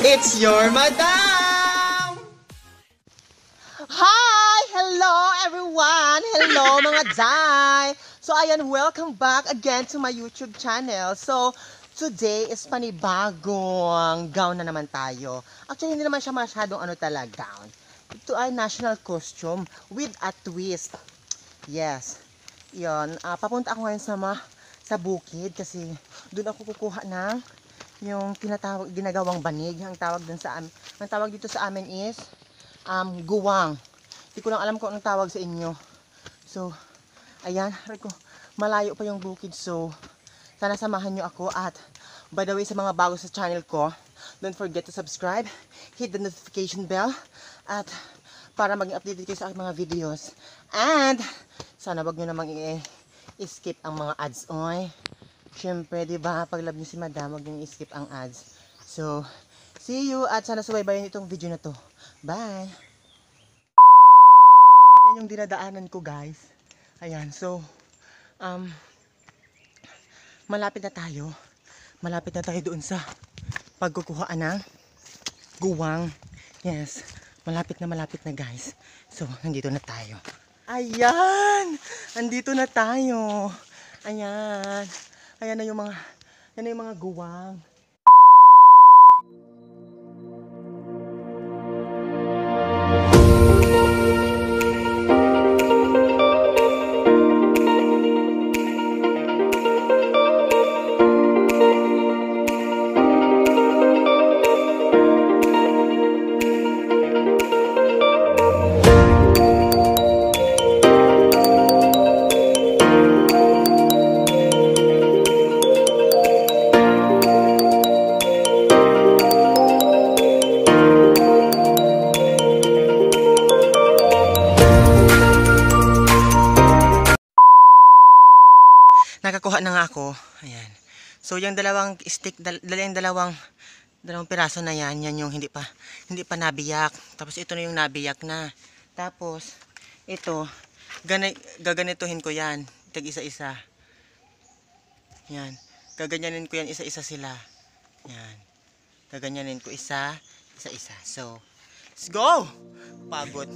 It's your madam! Hi! Hello everyone! Hello mga Day! So ayan, welcome back again to my YouTube channel. So today is panibagong gown na naman tayo. Actually hindi naman siya masyadong talaga gown. Ito ay national costume with a twist. Yes. Yun, papunta ako ngayon sa bukid kasi doon ako kukuha ng yung ginagawang banig. Ang tawag dito sa amin is guwang. Hindi ko lang alam kung anong tawag sa inyo. So, ayan, malayo pa yung bukid. So, sana samahan nyo ako. At by the way, sa mga bago sa channel ko, don't forget to subscribe, hit the notification bell, at para maging updated kayo sa aking mga videos. And sana wag nyo namang i-skip ang mga ads. Oy, syempre, diba, pag love nyo si madam, wag nyo i-skip ang ads. So, see you at sana subaybayan itong video na to. Bye! Yan yung dinadaanan ko, guys. Ayan, so, malapit na tayo. Malapit na tayo doon sa pagkukuhaan ng guwang. Yes, malapit na, guys. So, nandito na tayo. Ayan! Andito na tayo. Ayan. Ayan na yung mga guwang. Nakakuha na nga ako. Ayan. So yung dalawang stick, dalawang piraso na yan yung hindi pa nabiyak. Tapos ito na yung nabiyak na. Tapos ito, gaganituhin ko yan. Tag isa-isa. Yan. Gaganyanin ko yan, isa-isa sila. Yan. Gaganyanin ko isa-isa. So, let's go! Pagod.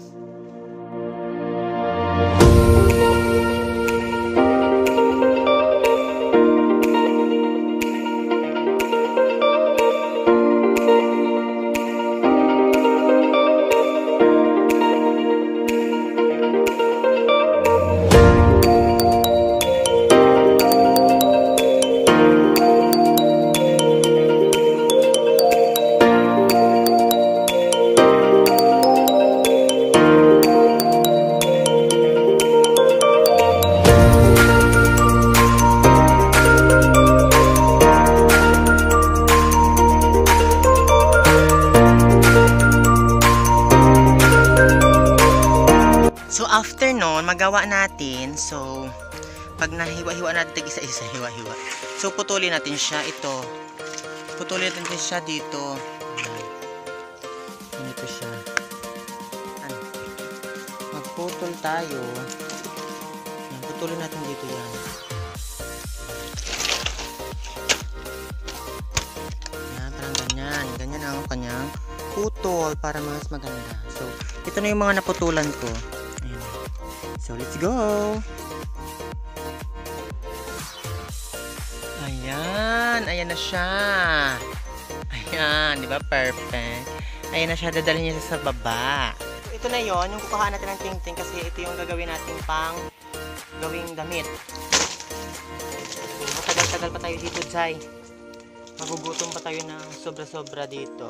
So after nun, magawa natin. So pag nahiwa-hiwa natin isa-isa, hiwa-hiwa. So putulin natin siya ito. Putulin natin siya dito. Ganito siya. Magputol tayo. Putulin natin dito yan. Yan, parang ganyan. Ganyan ang kanyang putol para mas maganda. So ito na yung mga naputulan ko. So let's go. Ayan na siya. Ayan, di ba perfect? Ayan na siya, dadalhin niya sa baba. So, ito na yon, yung kukuhaan natin ng tingting kasi ito yung gagawin natin pang gawing damit. So, matagal-tagal pa tayo dito, Jai. Magugutom pa tayo ng sobra-sobra dito.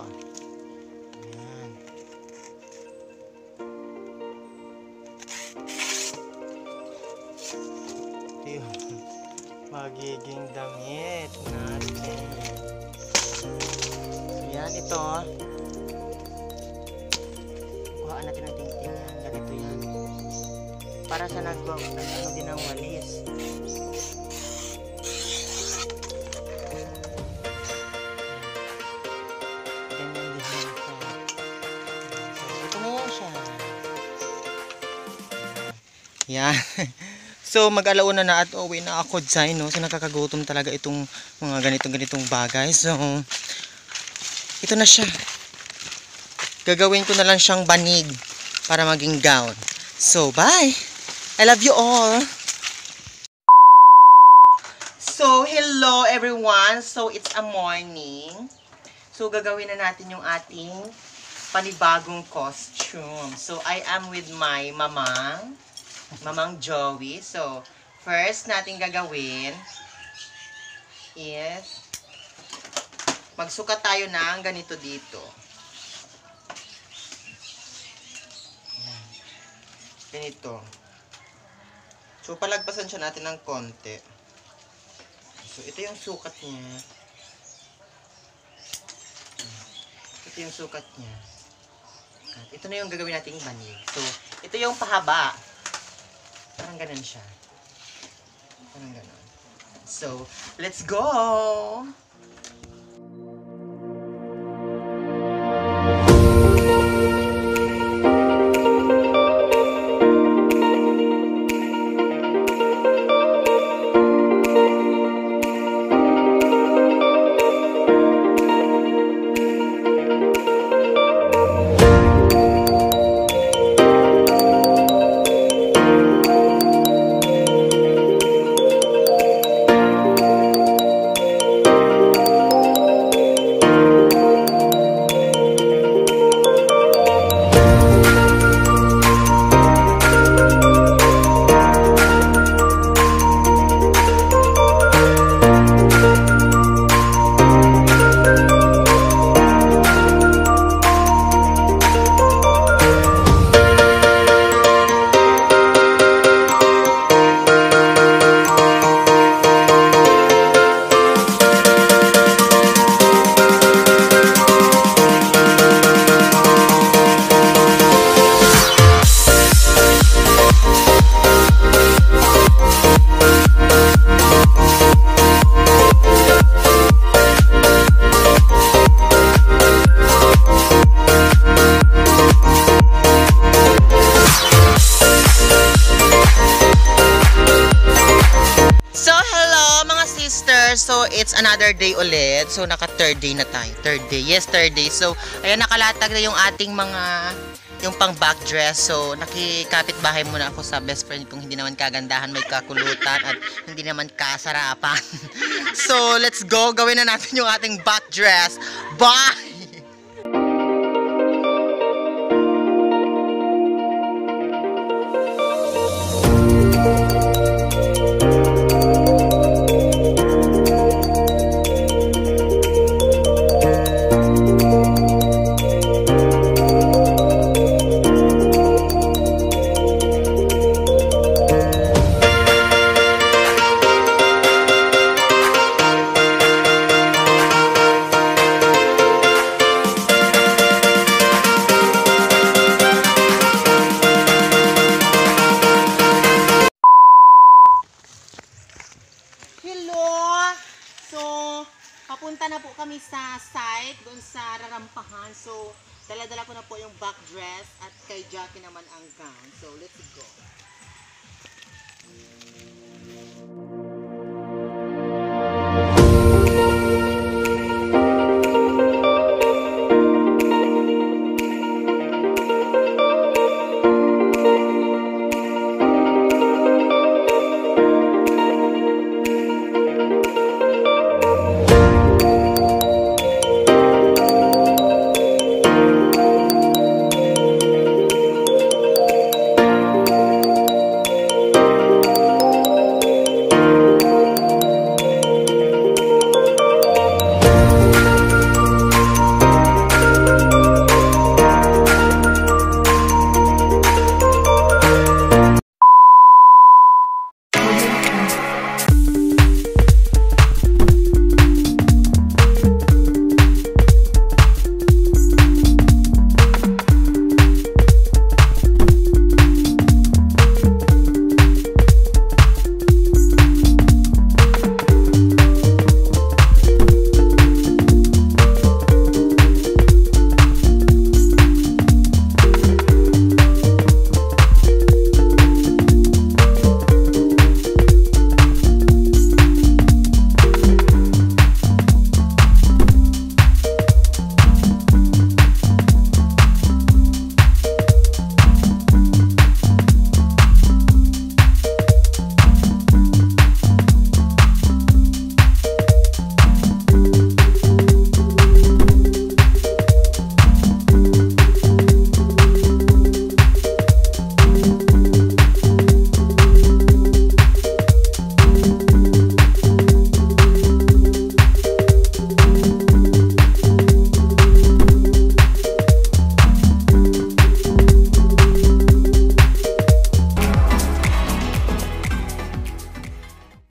Magiging damit natin. So yan, ito kuhaan natin ang tingting. Ganito yan para sa ano din ang walis. Ganyan din siya. So ito na yan siya. Yan. So mag-alauna na at uwi na ako dyan, no? So nakakagutom talaga itong mga ganitong bagay. So ito na siya. Gagawin ko na lang siyang banig para maging gown. So, bye! I love you all! So, hello everyone! So, it's a morning. So, gagawin na natin yung ating panibagong costume. So, I am with my Mamang Joey. So, first natin gagawin is magsukat tayo ng ganito dito. Ganito. So, palagpasan siya natin ng konti. So, ito yung sukat niya. Ito yung sukat niya. At ito na yung gagawin nating banig. So, ito yung pahaba. Parang ganun siya. Parang ganun. So, let's go! So, it's another day ulit. So, naka-third day na tayo. Third day. Yes, third day. So, ayan, nakalatag na yung ating yung pang back dress. So, nakikapit bahay muna ako sa best friend kung hindi naman kagandahan, may kakulutan, at hindi naman kasarapan. So, let's go. Gawin na natin yung ating back dress. Bye! Papunta na po kami sa site, doon sa Rarampahan. So, dala-dala ko na po yung back dress at kay Jackie naman ang gown. So, let's go.